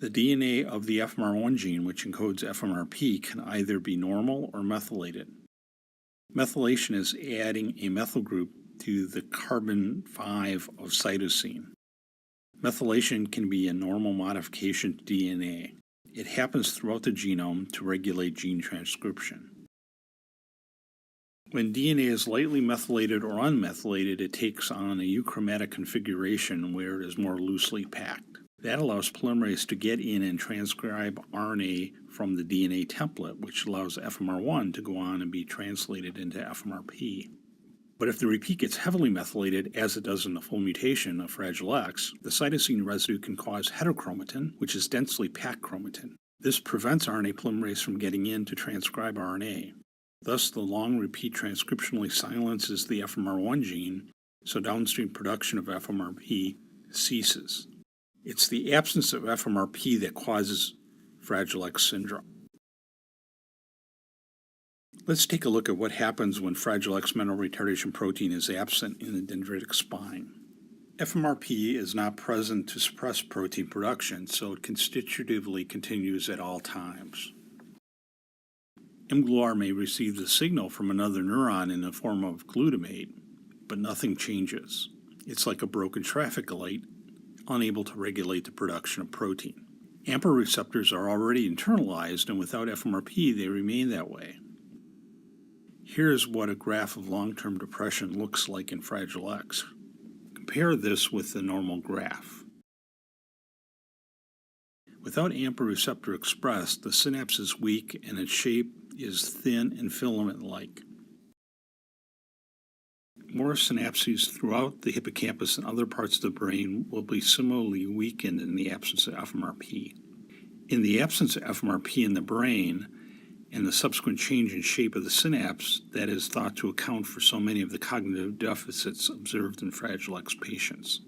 The DNA of the FMR1 gene, which encodes FMRP, can either be normal or methylated. Methylation is adding a methyl group to the carbon 5 of cytosine. Methylation can be a normal modification to DNA. It happens throughout the genome to regulate gene transcription. When DNA is lightly methylated or unmethylated, it takes on a euchromatic configuration where it is more loosely packed. That allows polymerase to get in and transcribe RNA from the DNA template, which allows FMR1 to go on and be translated into FMRP. But if the repeat gets heavily methylated, as it does in the full mutation of Fragile X, the cytosine residue can cause heterochromatin, which is densely packed chromatin. This prevents RNA polymerase from getting in to transcribe RNA. Thus, the long repeat transcriptionally silences the FMR1 gene, so downstream production of FMRP ceases. It's the absence of FMRP that causes Fragile X syndrome. Let's take a look at what happens when Fragile X mental retardation protein is absent in the dendritic spine. FMRP is not present to suppress protein production, so it constitutively continues at all times. mGluR may receive the signal from another neuron in the form of glutamate, but nothing changes. It's like a broken traffic light, unable to regulate the production of protein. AMPA receptors are already internalized, and without FMRP, they remain that way. Here's what a graph of long-term depression looks like in Fragile X. Compare this with the normal graph. Without AMPA receptor expressed, the synapse is weak and its shape is thin and filament-like. More synapses throughout the hippocampus and other parts of the brain will be similarly weakened in the absence of FMRP. In the absence of FMRP in the brain, and the subsequent change in shape of the synapse, that is thought to account for so many of the cognitive deficits observed in Fragile X patients.